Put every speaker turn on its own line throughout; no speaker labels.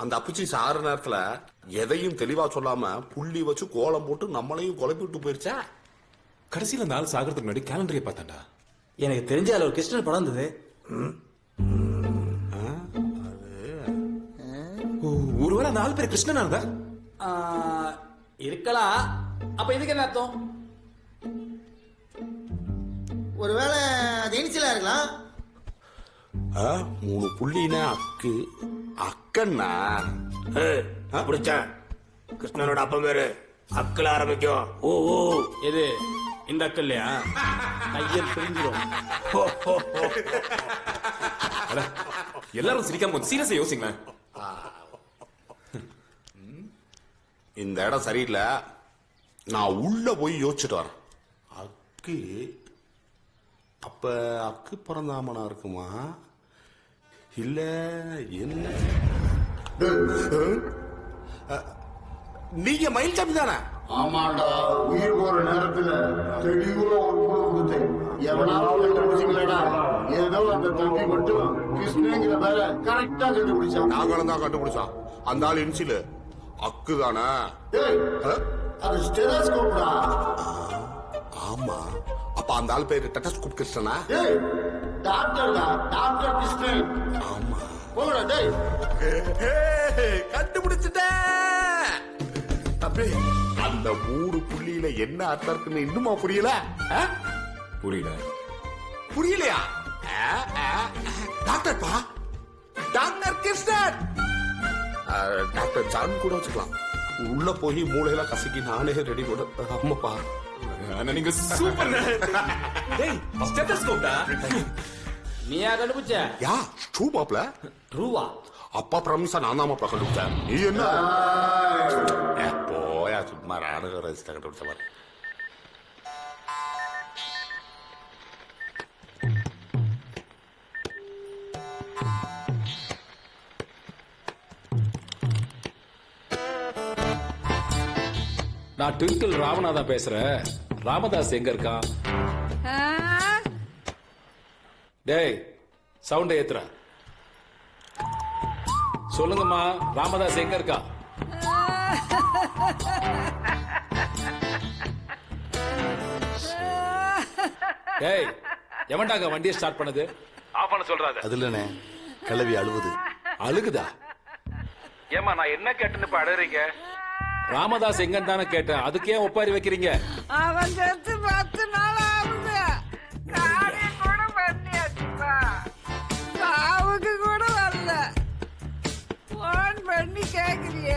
அந்த அப்புச்சி சாகிற நேரத்துல எதையும் தெளிவா சொல்லாம புள்ளி வச்சு கோலம் போட்டு நம்மளையும் குழப்பி விட்டு போயிருச்சா.
கடைசியில அந்த ஆள் சாகிறதுக்கு முன்னாடி கேலண்டரை பார்த்தாண்டா.
எனக்கு தெரிஞ்ச அதுல ஒரு கிருஷ்ணன் படம் இருந்தது.
ஒருவேளை அந்த ஆள் பேர் கிருஷ்ணனா இருந்தா
இருக்கலாம். அப்ப இதுக்கு என்ன அர்த்தம்?
ஒருவேளை அது இனிச்சலா இருக்கலாம்.
3 புள்ளினா அக்கு அக்கன்னா
பிடிச்சேன். கிருஷ்ணனோட அப்பா பேரு அக்கல ஆரம்பிக்கும். ஓ ஓ
எது இந்த அக்கல் இல்லையா? கையல் பிரிஞ்சிடும்.
எல்லாரும் சிரிக்காம கொஞ்சம் சீரியஸா யோசிங்களேன்.
இந்த இடம் சரியில்லை, நான் உள்ள போய் யோசிச்சுட்டு வரேன். அக்கு அப்ப அக்கு பிறந்தாமனா இருக்குமா இல்ல என்ன? நீங்க மயில்சாமி தானே?
ஆமாண்டா, உயிர் போற நேரத்துல தெளிவா ஒரு குடும்பத்தை எவனாலும் கண்டுபிடிச்சிங்களா? ஏதோ அந்த தம்பி மட்டும் கிருஷ்ணங்கிற பேரை கரெக்டா கண்டுபிடிச்சான்.
நாங்களும் தான் கண்டுபிடிச்சோம். அந்த ஆள் இன்சிலு அக்கு தானே?
அது ஸ்டெதஸ்கோப்டா.
ஆமா, அப்ப அந்த ஆள் பேரு டெட்டஸ்கோப் கிருஷ்ணனா?
டாக்டர்டா, டாக்டர் கிருஷ்ணன்.
ஆமா,
போங்கடா டேய்.
கண்டுபிடிச்சிட்டேன் தம்பி. அந்த 3 புள்ளியில என்ன அர்த்தம் இருக்குன்னு இன்னுமா புரியல?
புரியல.
புரியலையா? டாக்டர் பா, டாக்டர் கிருஷ்ணன். டாக்டர் ஜான் கூட வச்சுக்கலாம். உள்ள போய் மூளையில கசக்கி நானே ரெடி கூட. ஆமாப்பா,
நீங்க சூப்பர். டேய் ஸ்டெத்தஸ்கோப்டா.
நீயா கண்டுபிடிச்ச?
யா ட்ரூ மாப்ள.
ட்ரூவா?
அப்பா பிரமிசா நான் தான் மாப்ள கண்டுபிடிச்சேன். நீ என்ன போயா சும்மா ராணுவ ரசித்த கண்டுபிடிச்ச மாதிரி.
நான் ட்விங்கிள் ராமநாதன் பேசுறேன். ராமதாஸ் எங்க இருக்கான்? டேய் சவுண்ட ஏத்துற. சொல்லுங்கம்மா, ராமதாஸ் எங்க இருக்கா? டேய் எவன்டாங்க வண்டியை ஸ்டார்ட் பண்ணது? ஆஃப் பண்ண சொல்றாரு.
அது இல்லனே, கிளவி அழுவுது.
அழுகுதா? ஏமா நான் என்ன கேட்டேன்னு இப்ப அழுறீங்க? ராமதாஸ் எங்கன்னு தானே கேட்டேன், அதுக்கே ஒப்பாரி வைக்கிறீங்க?
அவன் செத்து 10 நாள் ஆகுது. காடி கூட பண்ணியாச்சுப்பா, சாவுக்கு கூட வரல. போன் பண்ணி கேக்குறிய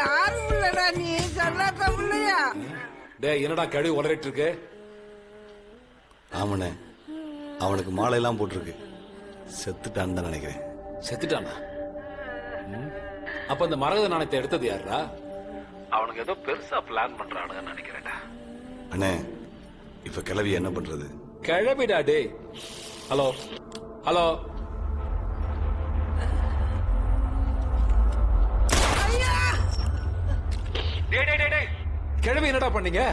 யாரும் இல்லடா, நீ சொல்லாத இல்லையா?
டேய் என்னடா கழுவி உளறிட்டு இருக்கு?
ஆமனே, அவனுக்கு மாலை எல்லாம் போட்டிருக்கு. செத்துட்டான்னு தான் நினைக்கிறேன்.
செத்துட்டானா? அப்ப இந்த மரகத நாணயத்தை எடுத்தது யாரா? அவனுக்கு ஏதோ பெருசா பிளான் பண்றானுங்கன்னு நினைக்கிறேன்டா.
அண்ணே, இப்ப கிளவி என்ன பண்றது?
கிளவிடா டேய். Hello hello. கிளவி என்னடா பண்ணீங்க?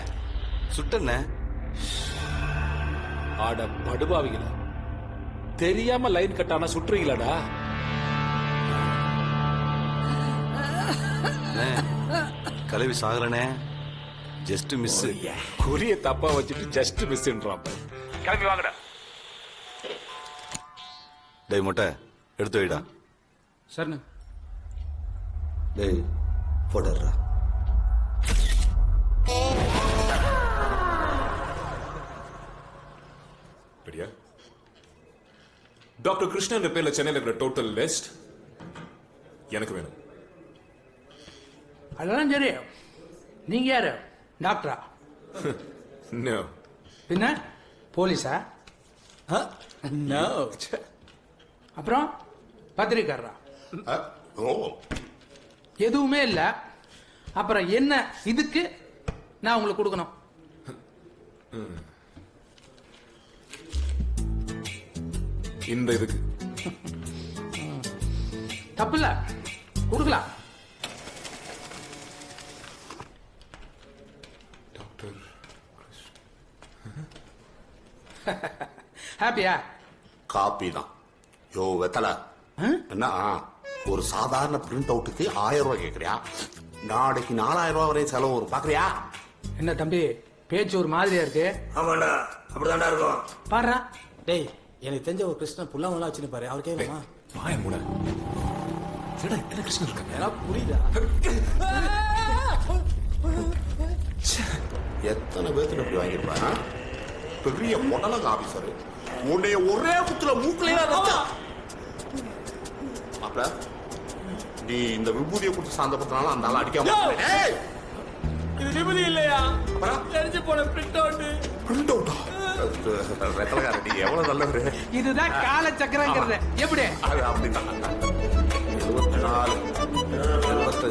சுட்டண்ணே.
ஆட படுபாவிங்களா, தெரியாம லைன் கட்டானா சுற்றுறீங்களாடா?
கிளவி சாகரனே, ஜஸ்ட் மிஸ்.
குறிய தப்பா வச்சுட்டு ஜஸ்ட் மிஸ்ன்றான். கிளம்பி வாங்கடா.
டேய் மொட்டை எடுத்து வைடா.
சரிண்ணே.
டேய் போடுறா.
டாக்டர் கிருஷ்ணன் பேர்ல சென்னையில் இருக்கிற டோட்டல் லிஸ்ட் எனக்கு வேணும்.
அதெல்லாம் சரி. நீங்க யாரு? டாக்டரா?
நோ.
பின்ன போலீஸா?
நோ.
அப்புறம் பத்திரிக்காரரா?
ஓ,
எதுவுமே இல்ல. அப்புறம் என்ன இதுக்கு நான் உங்களுக்கு கொடுக்கணும்?
இந்த இதுக்கு
தப்பில்ல, கொடுக்கலாம். ஹாப்பியா?
காப்பி தான். யோ வெத்தல என்ன ஒரு சாதாரண பிரிண்ட் அவுட்டுக்கு 1000 ரூபாய் கேக்குறியா? நாளைக்கு 4000 ரூபாய் வரை செலவு வரும், பாக்குறியா?
என்ன தம்பி பேச்சு ஒரு மாதிரியா இருக்கு?
ஆமாண்டா அப்படிதான்டா இருக்கும்.
பாடுறா.
டேய் எனக்கு தெரிஞ்ச ஒரு கிருஷ்ணன் புல்லாமலாம் வச்சுன்னு பாரு அவர் கேட்கலாமா?
வாய மூட. என்னடா என்ன கிருஷ்ணன் இருக்காங்க?
எனக்கு புரியுதா?
எத்தனை பேர்த்துல இப்படி வாங்கியிருப்பா? பெரிய பொடலங்க ஆபீசர் உன்னைய ஒரே குத்துல மூக்கலையா மாப்ள, நீ இந்த விபூதியை கொடுத்து சாந்தப்பட்டனால அந்த ஆள் அடிக்காம. ஏய்,
இது விபதி இல்லையா?
அப்புறம்
தெரிஞ்சு போன பிரிண்ட் அவுட்.
பிரிண்ட் அவுட்டா? ரெட்டலகார நீ எவ்வளவு நல்லவரு.
இதுதான் கால சக்கரங்கிறது. எப்படி?
அது அப்படிதான். 74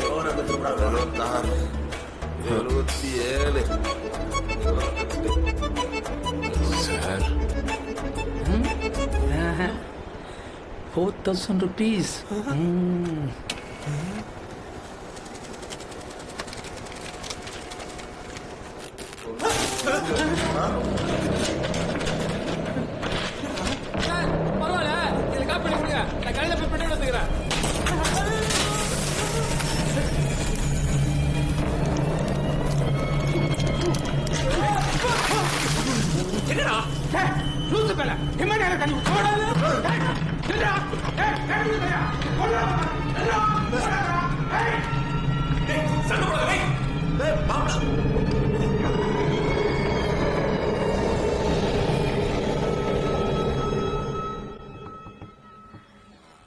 75 76 77
சார்
4,000 rupees.
பரவாயில்ல எனக்கு காப்பி பண்ணி கொடுங்க. நான் கடையில் போய் பிரிண்ட் எடுத்துக்கிறேன்.
என்னடா லூசு பேல எம்மனே கண்ணு போடாத. என்னடா கண்ணு போயா போடா.
டேய் சண்டை போடாத. டேய் மாப்ள.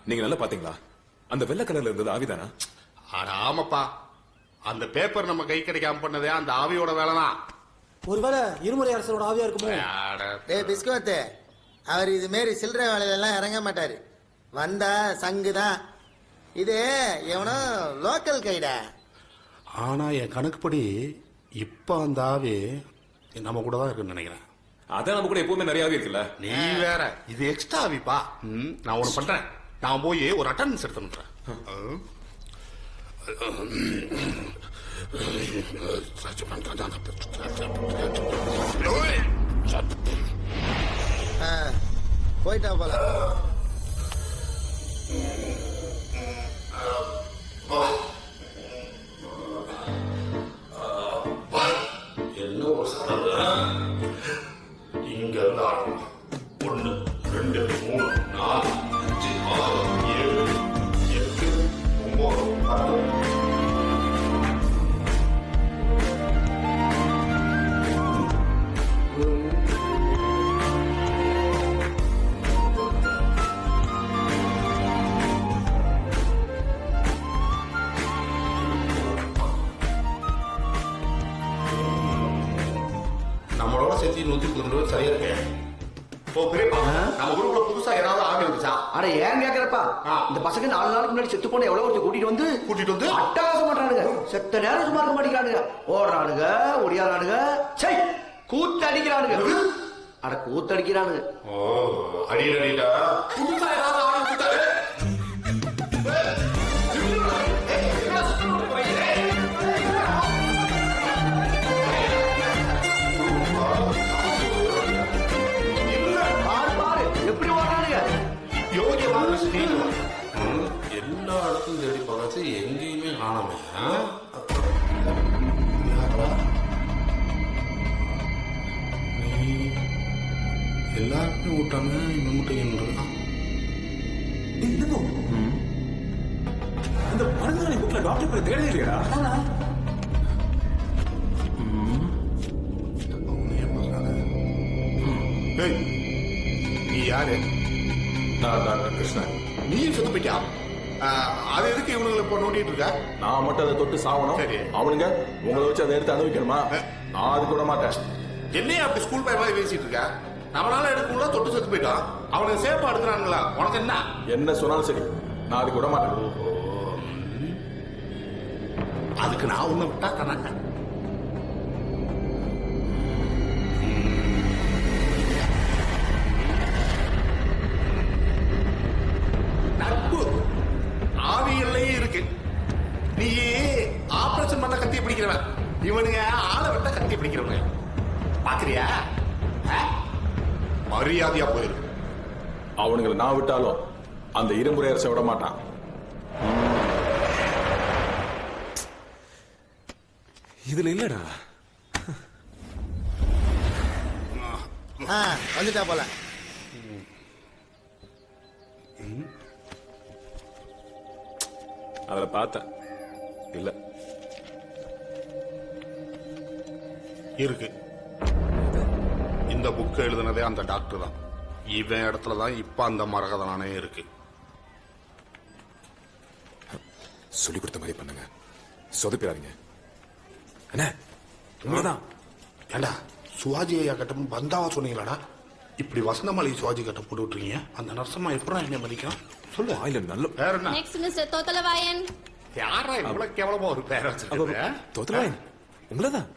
நீங்க நல்லா பாத்தீங்களா? அந்த வெள்ளை கலர்ல இருந்தது ஆவிதானா?
அட ஆமாப்பா, அந்த பேப்பர் நம்ம கை கிடைக்காம பண்ணதே அந்த ஆவியோட வேலைதான்.
ஒருவேளை இருமுறை அரசரோட ஆவியா இருக்குமோ?
டேய் பிஸ்கோத்து, அவர் இது மாரி சில்லறை வேலையிலலாம் இறங்க மாட்டாரு. வந்தா சங்கு தான். இது எவனோ லோக்கல் கைடா.
ஆனா என் கணக்குப்படி இப்ப அந்த ஆவி நம்ம கூட தான் இருக்குன்னு நினைக்கிறேன்.
அதான் நம்ம கூட எப்பவுமே நிறைய ஆவி இருக்குல்ல.
நீ வேற, இது எக்ஸ்ட்ரா ஆவிப்பா. நான் ஒண்ணு பண்றேன், நான் போய் ஒரு அட்டெண்டன்ஸ் எடுத்துறேன்.
போயிட்டா போல.
என்ன ஒரு சத்தம்? இங்க இருந்து ஆரம்பம். 1 2 3 4 5 6 7 8 9 10. நம்மளோட சேர்த்து 190 சரியா இருக்கு. ஓ பெரியப்பா, நம்ம குரூப்ல புதுசா ஏதாவது ஆவி வந்துச்சா?
அட ஏன் கேக்குறப்பா? இந்த பசங்க 4 நாளுக்கு முன்னாடி செத்து போன எவ்வளவு ஒருத்தர் கூட்டிட்டு வந்து அட்டகாசம் பண்றானுங்க. செத்த நேரம் சும்மா இருக்க மாட்டேங்கிறானுங்க. ஓடுறானுங்க, ஒடியாரானுங்க, சை கூத்தடிக்கிறானுங்க. அட கூத்தடிக்கிறானுங்க.
ஓ அடிடா, புதுசா ஏதாவது ஆவி வந்துட்டாரு.
எப்படி ஓடுறானுங்க?
யோகியமான ஸ்ரீனுவா எல்லா இடத்தும் தேடி பார்த்து எங்கேயுமே காணாம. எல்லாருமே விட்டாங்க, இவன் மட்டும் இருக்கான்.
அந்த மருந்துகளை புக்ல டாக்டர் பேர் தேடவே இல்லையா?
நீ யாரு?
நான் டாக்டர் கிருஷ்ணன்.
நீயும் செத்து போயிட்டியா? அது எதுக்கு இவனுங்களை இப்போ நோண்டிட்டு இருக்க?
நான் மட்டும் அதை தொட்டு சாவணும்.
சரி.
அவனுங்க உங்களை வச்சு அதை எடுத்து அனுபவிக்கணுமா? நான் அதுக்கு விட மாட்டேன்.
என்னையா அப்படி ஸ்கூல் பையன் மாதிரி பேசிட்டு இருக்க? நம்மளால எடுக்கல, தொட்டு செத்து போயிட்டான். அவனுக்கு சேஃபா எடுக்கிறானுங்களா? உனக்கு என்ன?
என்ன சொன்னாலும் சரி, நான் அதுக்கு விட மாட்டேன்.
அதுக்கு நான் உன்னை விட்டா தானே? நட்பு ஆவியல்லையே இருக்கு. நீ ஆபரேஷன் பண்ண கத்தி பிடிக்கிறவன், இவனுங்க ஆளை விட்ட கத்தி பிடிக்கிறவங்க. பாக்குறியா? மரியாதையா போயிரு.
அவனுங்களை நான் விட்டாலும் அந்த இரும்புரை அரசை விட மாட்டான். இதுல இல்லடா.
வந்துட்டா போல.
அதுல பார்த்தேன். இல்ல
இருக்கு. இந்த புக் எழுதுனதே அந்த டாக்டர் தான். இவன் இடத்துல தான் இப்ப அந்த மரகத நாணயம் இருக்கு.
சொல்லி கொடுத்த மாதிரி பண்ணுங்க, சொதப்பிடாதீங்க. என்ன உண்மைதான்.
ஏண்டா சிவாஜி ஐயா கட்டம் பந்தாவா சொன்னீங்களாடா? இப்படி வசந்தமாளி சிவாஜி கட்டம் போட்டு விட்டுருக்கீங்க. அந்த நரசம்மா எப்படா என்ன மதிக்கும் சொல்லு.
இல்ல நல்ல
வேற என்ன?
நெக்ஸ்ட் மிஸ்டர் தோத்தலவாயன்.
யாரா இவ்வளவு கேவலமா ஒரு பேரை வச்சிருக்கீங்க?
தோத்தலவாயன் உங்களதான்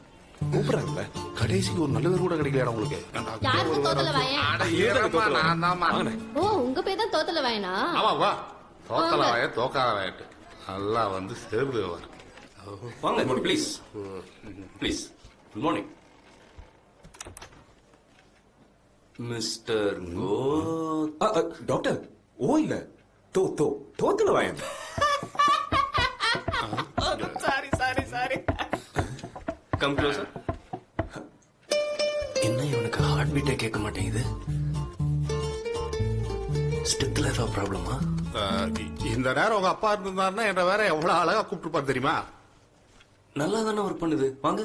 கூப்பிடுறாங்கல்ல.
கடைசிக்கு ஒரு நல்ல பேர் கூட கிடைக்கல உங்களுக்கு.
யாருக்கு தோத்தலவாயன்?
நான் தான்.
ஓ, உங்க பேர் தான் தோத்தலவாயனா?
ஆமா வா. தோத்தலவாய தோக்காதவாயிட்டு நல்லா வந்து சேர்ந்து
வாங்க please please. Good morning mister
doctor. ஓ இல்ல தோத்தலவாயன்.
சாரி.
Come closer.
என்ன இவனுக்கு ஹார்ட் பீட்டே கேட்க மாட்டேங்குது? ஸ்டிக்ல ஏதோ ப்ராப்ளமா?
இந்த நேரம் உங்க அப்பா இருந்தாருன்னா என்ற வேற எவ்வளவு அழகா கூப்பிட்டுருப்பாரு தெரியுமா?
நல்லா தானே ஒர்க் பண்ணுது. வாங்க.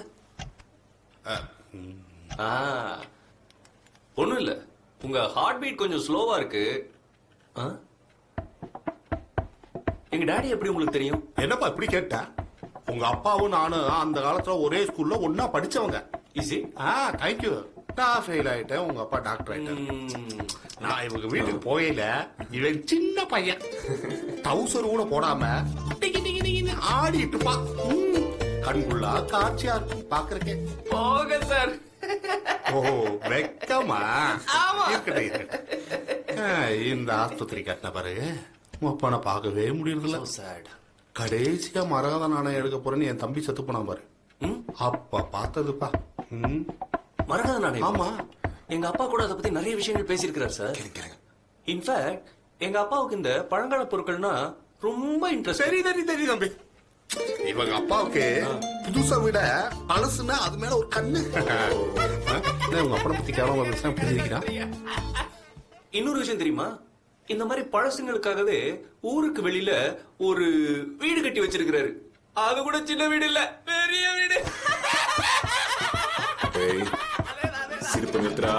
ஒண்ணும் இல்ல, உங்க ஹார்ட் பீட் கொஞ்சம் ஸ்லோவா இருக்கு.
எங்க டாடி எப்படி உங்களுக்கு தெரியும்?
என்னப்பா இப்படி கேட்ட? உங்க அப்பாவும் நானும் அந்த காலத்துல ஒரே ஸ்கூல்ல ஒன்னா படிச்சவங்க.
ஈஸி.
தேங்க்யூ. நான் ஃபெயில் ஆயிட்டேன், உங்க அப்பா டாக்டர் ஆயிட்டாரு. நான் இவங்க வீட்டுக்கு போயில இவன் சின்ன பையன் டவுசர் கூட போடாம டிகி டிகி டிகின்னு ஆடிட்டு இருப்பான். கண்குள்ளா காட்சியா இருக்கும் பாக்குறக்கே.
போக சார்.
ஓ வெக்கமா? இருக்கட்டும். இந்த ஆஸ்பத்திரி கட்டின பாரு அப்பனை பார்க்கவே முடியறதில்ல. கடைசியா மரகத நாணயம் எடுக்க போறேன்னு என் தம்பி செத்து போனா பாரு. அப்ப பார்த்ததுப்பா.
மரகத நாணயம்?
ஆமா.
எங்க அப்பா கூட அதை பத்தி நிறைய விஷயங்கள் பேசியிருக்கிறார் சார். இன்ஃபேக்ட் எங்க அப்பாவுக்கு இந்த பழங்கால பொருட்கள்னா ரொம்ப இன்ட்ரெஸ்ட்.
சரி தம்பி. இவங்க அப்பாவுக்கு புதுசை விட பழசுன்னா அது மேல ஒரு கண்ணு. உங்க அப்பனை பத்தி கேவலமா பேசினா புரிஞ்சுக்கிறான்.
இன்னொரு விஷயம் தெரியுமா? இந்த மாதிரி பழசுங்களுக்காகவே ஊருக்கு வெளியில ஒரு வீடு கட்டி வச்சிருக்கிறாரு. அது கூட சின்ன வீடு இல்ல, பெரிய வீடு.
சிரிப்பு நிறுத்துறா.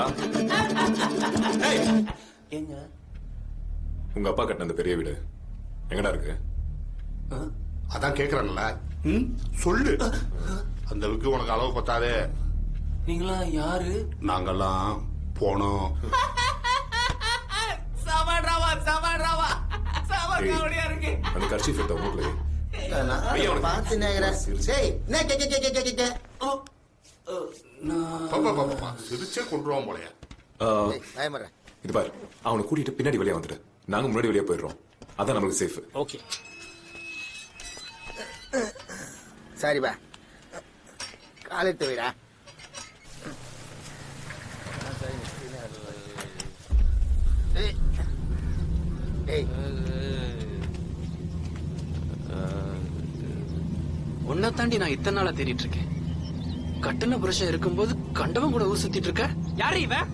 ஏங்க
உங்க அப்பா கட்டின அந்த பெரிய வீடு எங்கடா இருக்கு?
அதான் கேக்குறான்ல. சொல்லு. அந்த விக்கு உனக்கு அளவு பத்தாதே.
நீங்களா யாரு?
நாங்கெல்லாம் போனோம்.
அந்த கட்சி ஃபிட் உங்களுக்கு
பார்த்து நேக்கிறேன்.
சிரிச்சே கொண்டுருவான் போலயா.
இது பாரு, அவனை கூட்டிட்டு பின்னாடி வெளியே வந்துட்டு நாங்க முன்னாடி வெளியே போயிடுறோம். அதான் நமக்கு சேஃப்.
ஓகே
சரிப்பா, காலத்து வீடா?
உன்னை தாண்டி நான் இத்தனை நாளா தேடிட்டு இருக்கேன். கட்டண புருஷன் இருக்கும்போது கண்டவன் கூட ஊர் சுத்திட்டு இருக்க. யாரு இவன்?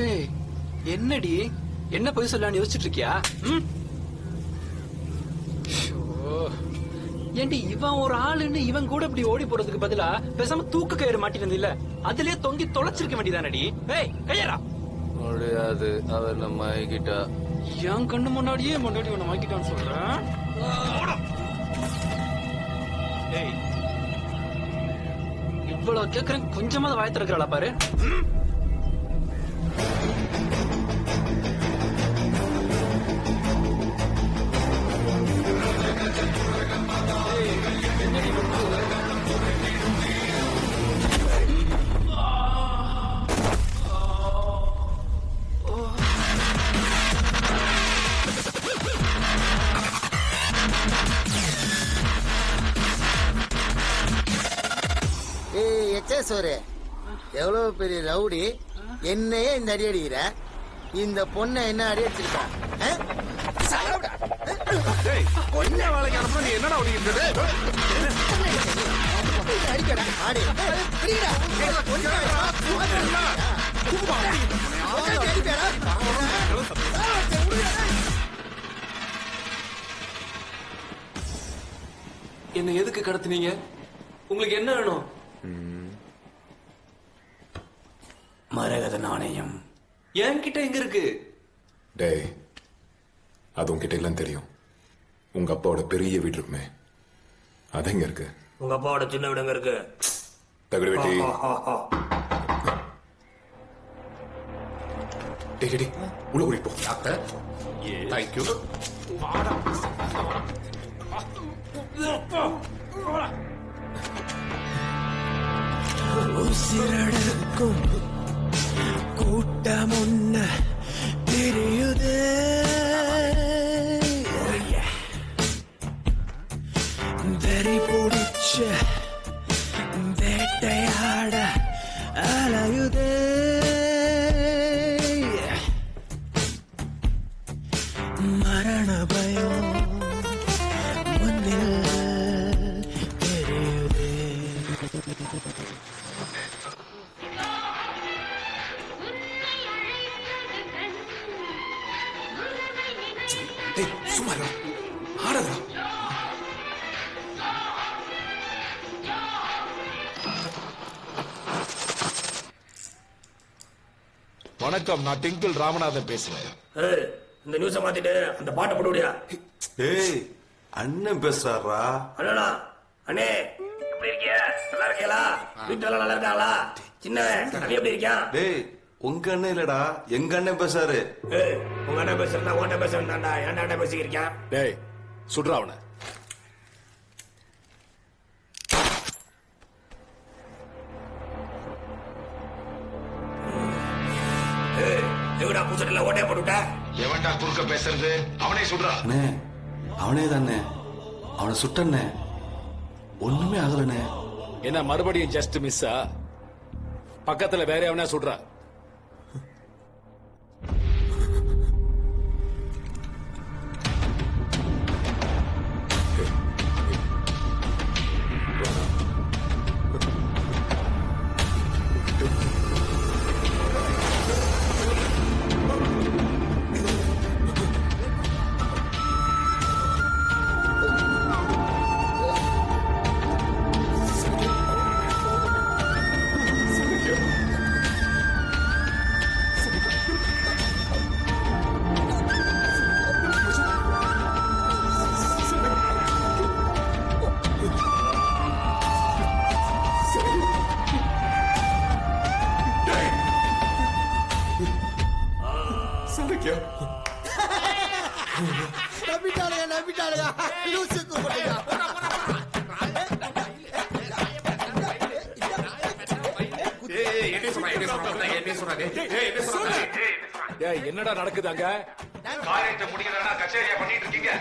ஏய், என்னடி என்ன போய் சொல்லலான்னு யோசிச்சுட்டு இருக்கியா? ஏண்டி இவன் ஒரு ஆளுன்னு இவன் கூட இப்படி ஓடி போறதுக்கு பதிலா பேசாம தூக்கு கயிறு மாட்டினது இல்ல, அதுலயே தொங்கி தொலைச்சிருக்க வேண்டியதானடி. ஏய் கையரா.
முடியாது, அவர் நம்ம ஆகிட்டா.
என் கண்ணு முன்னாடியே முன்னாடி உன்னை மாக்கிட்டான்னு சொல்றேன். ஏய், இவ்வளவு கேக்குறேன், கொஞ்சமாவது வாய் திறக்கிறாளா பாரு.
சோறு எவ்வளவு பெரிய ரவுடி, என்னையே இந்த அடி அடிக்கிற, இந்த பொண்ணை என்ன அடி அடிச்சிருக்கா?
என்னடா
அடிக்கடா ஆடு அடிக்கடா
என்ன எதுக்கு கடத்துனீங்க? உங்களுக்கு என்ன வேணும்? மரகத நாணயம் என்கிட்ட எங்க இருக்கு?
டேய் அது உங்ககிட்ட எல்லாம் தெரியும். உங்க அப்பாவோட பெரிய வீடு இருக்குமே, அது எங்க இருக்கு?
உங்க அப்பாவோட சின்ன வீடுங்க இருக்கு.
தகடு வெட்டி. டேய் டேய் உள்ள ஓடி போ.
Doctor thank you.
உசிரடக்கும் கூட்டம் ஒண்ணு தெரியுது. வெறி பிடிச்ச வேட்டையாட அலையுது. மரண பயம் முன்னில் தெரியுது.
டேய் சும்மா இருடா. ஆடுடா.
வணக்கம், நான் டிங்கிள் ராமநாதன் பேசுறேன்.
இந்த நியூஸ மாத்திட்டு அந்த பாட்டை போடுவியா?
ஏய் அண்ணன் பேசுறாரா?
அண்ணா அண்ணே எப்படி இருக்கிய? நல்லா இருக்கீங்களா? வீட்டுல நல்லா இருக்காங்களா? சின்னவன் அவன் எப்படி இருக்கான்?
டேய் உங்க அண்ணன் இல்லடா, எங்க அண்ணன் பேசாரு.
உங்க அண்ணன் பேசுறா உன்ட பேசுறா? என் அண்ணன் பேசிக்கிருக்கான்.
டேய் சுடுறா அவனை.
எங்கடா பூசட்டில ஓட்டைய போட்டுட்ட?
எவன்டா குறுக்க பேசுறது? அவனே சொல்றா.
அண்ணே அவனே தானே, அவனை சுட்டண்ணே, ஒண்ணுமே ஆகலண்ணே.
என்ன மறுபடியும் ஜஸ்ட் மிஸ்ஸா? பக்கத்துல வேற எவனா சுடுறா?
நம்பிட்டாளுங்க லூசு கூப்பிடுங்க.
என்னடா நடக்குது அங்க?
கச்சேரியா பண்ணிட்டு இருக்கீங்க.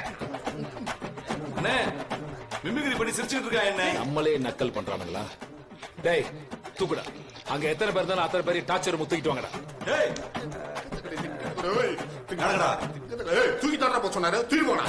அண்ணே மிமிக்ரி பண்ணி சிரிச்சுட்டு இருக்கா என்ன?
நம்மளே நக்கல் பண்றானுங்களா? டேய் தூக்குடா. அங்க எத்தனை பேர் இருந்தாலும் அத்தனை பேரையும் டார்ச்சர் முத்திக்கிட்டு வாங்கடா.
டேய் நடக்கடா.
தூக்கி தர போ சொன்னாரு, தூக்கி போனா.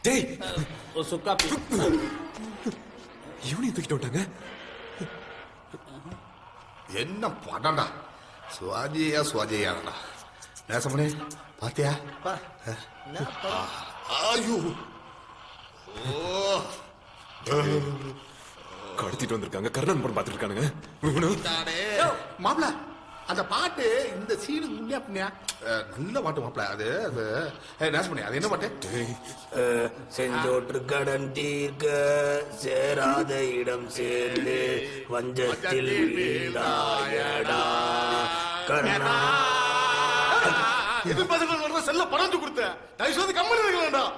டேய்
சுக்கா
இவனையும் தூக்கிட்டு விட்டாங்க.
என்ன படம்டா, சுவாஜியாடா. நேசமணி பாத்தியா? ஐயோ
கடத்திட்டு வந்திருக்காங்க. கர்ணன் படம் பார்த்துட்டு இருக்கானுங்க.
மாப்பிள அந்த பாட்டு இந்த சீனு முன்னியா பின்னியா நல்ல பாட்டு மாப்பிள. அது அது நேசமணி அது என்ன பாட்டு?
செஞ்சோற்று கடன் தீர்க்க சேராத இடம் சேர்ந்து வஞ்சத்தில் வீழ்ந்தாயடா கர்ணா.
எதிர்பார்த்து செல்ல படம் கொடுத்த தயவு செய்து கம்மி வேண்டாம்.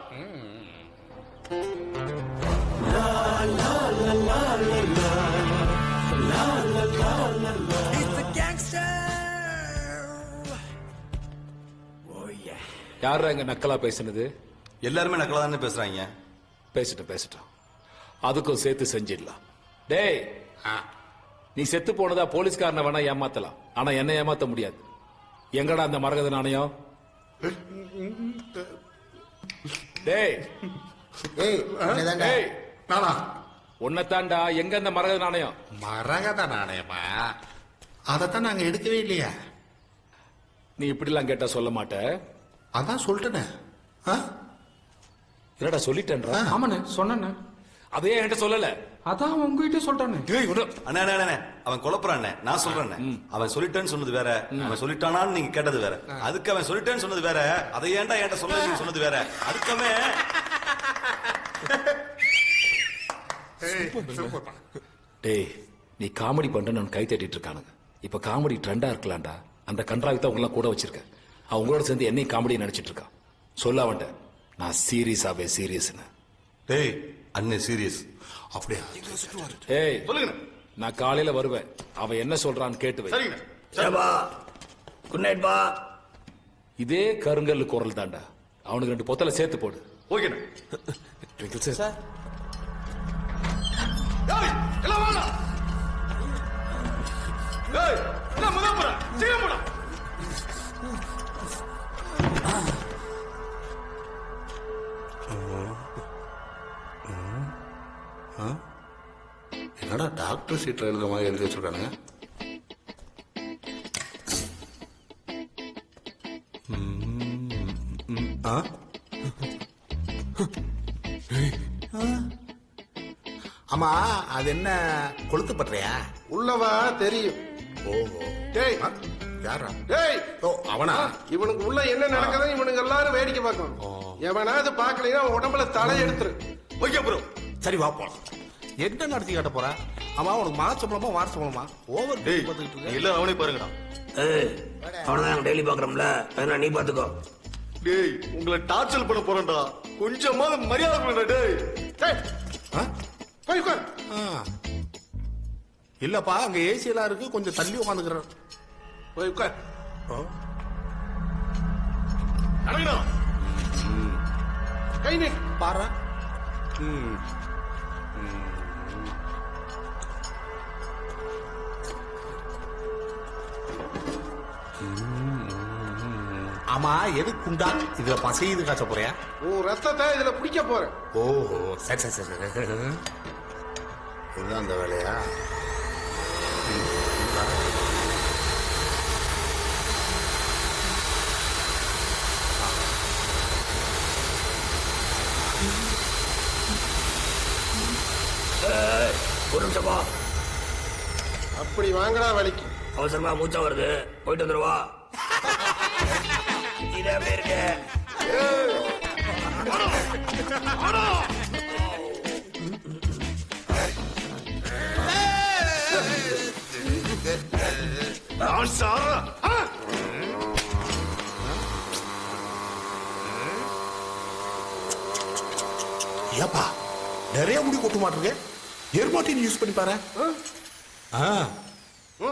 யாரா இங்க நக்கலா பேசுனது?
எல்லாருமே நக்கலா தானே பேசுறாங்க.
பேசிட்டோம். அதுக்கும் சேர்த்து செஞ்சிடலாம். டேய், நீ செத்து போனதா போலீஸ்காரனை வேணா ஏமாத்தலாம், ஆனா என்ன ஏமாத்த முடியாது. எங்கடா அந்த மரகத நாணயம்? டேய்
நானா
உன்னைத்தாண்டா, எங்க அந்த மரகத நாணயம்?
மரகத நாணயமா? அதைத்தான் நாங்க எடுக்கவே இல்லையா.
நீ இப்படிலாம் கேட்டா சொல்ல மாட்ட.
அதான் சொல்லிட்டேனே.
என்னடா சொல்லிட்டேன்றா?
ஆமாண்ணே சொன்னேண்ணே.
அதே என்கிட்ட சொல்லல.
அதான் உங்ககிட்ட சொல்லிட்டானே.
அண்ணே அவன் குழப்பறான். நான் சொல்றேன், அவன் சொல்லிட்டேன்னு சொன்னது வேற, அவன் சொல்லிட்டானான்னு நீங்க கேட்டது வேற. அதுக்கு அவன் சொல்லிட்டேன்னு சொன்னது வேற, அதை ஏன்டா என்கிட்ட சொல்ல சொன்னது வேற. அதுக்கமே
டேய், நீ காமெடி பண்றேன்னு நான் கை தட்டிட்டு இருக்கானுங்க. இப்ப காமெடி ட்ரெண்டா இருக்கலாம்டா. அந்த கன்றாவித்த அவங்க எல்லாம் கூட வச்சிருக்கேன். அவங்களோட சேர்ந்து என்னையும் காமெடி நினைச்சிட்டு இருக்கான். சொல்ல அவன்ட்ட நான் சீரியஸாவே சீரியஸ்னு.
டேய் அண்ணே சீரியஸ்.
அப்படியா?
ஏய்
சொல்லுங்க.
நான் காலையில வருவேன். அவன் என்ன சொல்றான்னு கேட்டு வை.
சரிப்பா. குட் நைட் பா.
இதே கருங்கல் குரல் தாண்டா. அவனுக்கு 2 பொத்தலை சேர்த்து போடு.
ஓகேண்ணா.
சார்
எல்லாம் வாங்க. ஏய், என்ன முதல் முறை? சீக்கிரம் போடா. என்னடா டாக்டர் சீட்ல எழுத மாதிரி எழுதி வச்சிருக்கானுங்க. ஆமா, அது என்ன கொளுத்து பண்றியா?
உள்ளவா தெரியும்.
ஓஹோ.
டேய்
யாரா?
டேய்,
ஓ, அவனா?
இவனுக்கு உள்ள என்ன நடக்குது இவனுக்கு எல்லாரும் வேடிக்கை பார்க்கணும். எவனாவது பாக்கலைன்னா உடம்புல தலை எடுத்துரு.
Okay bro. சரி வா போலாம். என்ன நடத்தி காட்ட போற? ஆமா, உனக்கு மாச சம்பளமா வார சம்பளமா? ஓவர் பார்த்துக்கிட்டு இருக்க.
இல்ல அவனே பாருங்கடா.
அவனதான் டெய்லி பாக்குறோம்ல, அதனால நீ பாத்துக்கோ.
டேய் உங்களை டார்ச்சர் பண்ண போறேன்டா. கொஞ்சமா மரியாதை கொடுடா. டேய்
டேய், போய் உட்கார்.
இல்லப்பா, அங்க ஏசி எல்லாம் இருக்கு, கொஞ்சம் தள்ளி உட்காந்துக்கிறேன்.
போய் உட்கார். கை நீ
பாரு. ஆமா, எது குண்டா? இதுல பசையுது காய்ச்ச போறியா?
உன் ரத்தத்தை இதுல பிடிக்க போறேன்.
ஓஹோ, சரி சரி சரி. இதுதான் அந்த வேலையா?
ஒரு நிமிஷம் பா.
அப்படி வாங்கடா வலிக்கு.
அவசரமா மூச்சா வருது, போயிட்டு வந்துருவா. இது எப்படி இருக்கு?
ஏப்பா, நிறைய முடி கொட்ட மாட்டிருக்க. ஏர்மாட்டின் யூஸ் பண்ணி பாரு.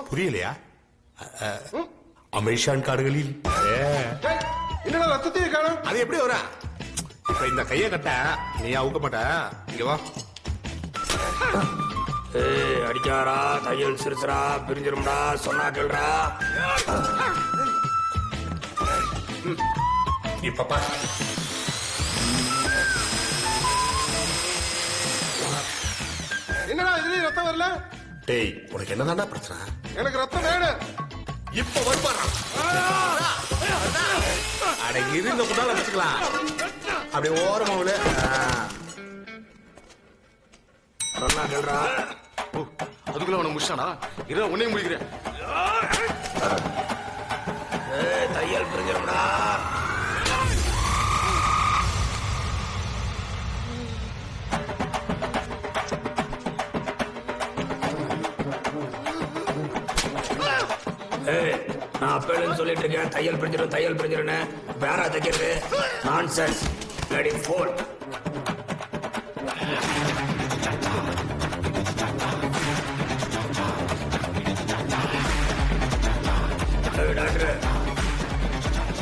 புரியலையா? அமெரிக்கான் காடுகளில்
என்னடா ரத்தத்தையே காணும்?
அது எப்படி வர? இப்ப இந்த கைய கட்ட நீ அவுக்க மாட்ட. இங்க வா.
அடிக்காரா, தையல் சிறுசுரா, பிரிஞ்சிரும்டா, சொன்னா கேள்றா.
இப்ப பா.
என்னடா இதுலயும் ரத்தம் வரல?
டேய், உனக்கு என்னதான்டா பிரச்சனை?
எனக்கு ரத்தம் வேணும்.
இப்ப வருவாரா? அட இருந்த குண்டால வச்சுக்கலாம். அப்படியே ஓரமா விழு.
சொன்னா கேள்றா.
அதுக்குள்ள அவனை முடிச்சானா? இதை உன்னையும் முடிக்கிறேன்.
தையல் பிரிஞ்சிரும்டா. நான் அப்பேன்னு சொல்லிட்டு இருக்கேன், தையல் பிரிஞ்சிருன்னு. வேற தைக்கிறது நான்சென்ஸ். ரெடி 4.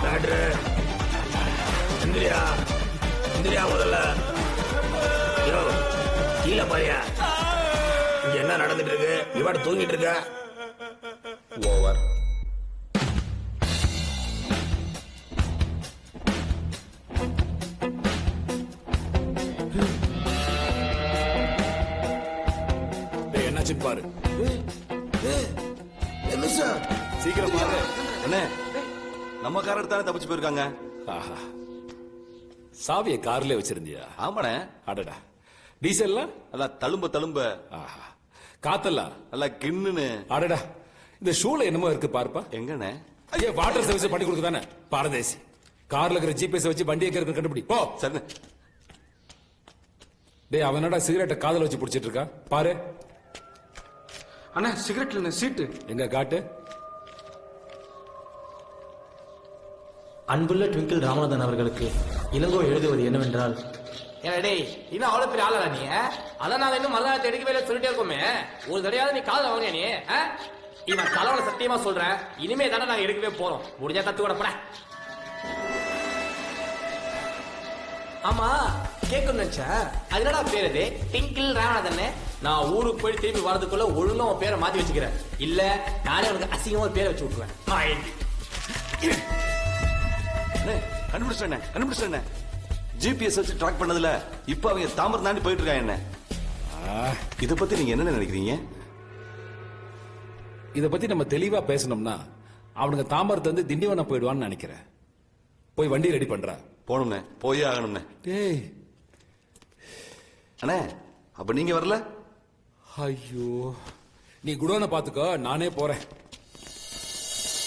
டாக்டர் இந்திரியா முதல்ல யோ, கீழே பாரியா இங்க என்ன நடந்துட்டு இருக்கு நீ பாட்டு தூங்கிட்டு இருக்க
ஓவர்.
டேய், என்னாச்சுன்னு பாரு.
என்ன சார்
சீக்கிரம் பாரு.
அண்ணே நம்ம கார் எடுத்தானே தப்பிச்சு போயிருக்காங்க.
ஆஹா. சாவியை கார்லயே வச்சிருந்தியா?
ஆமாண்ணே.
அடடா. டீசல்லாம்
நல்லா தழும்ப தழும்ப.
ஆஹா. காத்தெல்லாம்
நல்லா கிண்ணுன்னு.
அடடா. இந்த ஷூல என்னமோ இருக்கு பாருப்பா.
எங்கண்ணே?
ஐயா, வாட்டர் சர்வீஸ் பண்ணி கொடுக்க தானே பாரதேசி. கார்ல இருக்கிற ஜிபிஎஸ் வச்சு வண்டி எங்க இருக்கு கண்டுபிடி போ.
சரிண்ணே.
டேய், அவனடா சிகரெட்டை காதல வச்சு பிடிச்சிட்டு இருக்கா பாரு.
அண்ணா சிகரெட்ல சீட்டு
எங்க காட்டு.
அன்புள்ள ட்விங்கிள் ராமநாதன் அவர்களுக்கு இளங்கோ எழுதுவது என்னவென்றால்,
டேய் இன்னும் அவ்வளவு பெரிய ஆளா நீ? அதான் நான் இன்னும் மல்லாத்தை எடுக்கவே இல்லை சொல்லிட்டே இருக்கோமே. ஒரு தடையாவது நீ காதல வாங்க நீ. இவன் தலைவனை சத்தியமா சொல்றேன், இனிமே தானே நாங்க எடுக்கவே போறோம். முடிஞ்சா தத்து கூட போட. ஆமா கேட்கும் நினைச்சேன். அது என்னடா பேர் அது? டிங்கிள் ராமநாதன். நான் ஊருக்கு போய் திரும்பி வரதுக்குள்ள ஒழுங்கா உன் பேரை மாத்தி வச்சுக்கிறேன். இல்ல நானே உனக்கு அசிங்கமா ஒரு பேரை வச்சு விட்டுருவேன்.
கண்டுபிடிச்சேன். ஜிபிஎஸ் வச்சு ட்ராக் பண்ணதுல இப்ப அவங்க தாமரம் தாண்டி போயிட்டு இருக்காங்க. என்ன இத பத்தி நீங்க என்ன நினைக்கிறீங்க?
இத பத்தி நம்ம தெளிவா பேசணும்னா அவனுங்க தாமரத்தை வந்து திண்டிவனம் போயிடுவான்னு நினைக்கிறேன். போய் வண்டி ரெடி பண்ற.
போகணும்னே, போயே ஆகணும்னே.
டேய்
அண்ணே, அப்ப நீங்க வரல?
ஐயோ, நீ குடோனை பாத்துக்கோ, நானே போறேன்.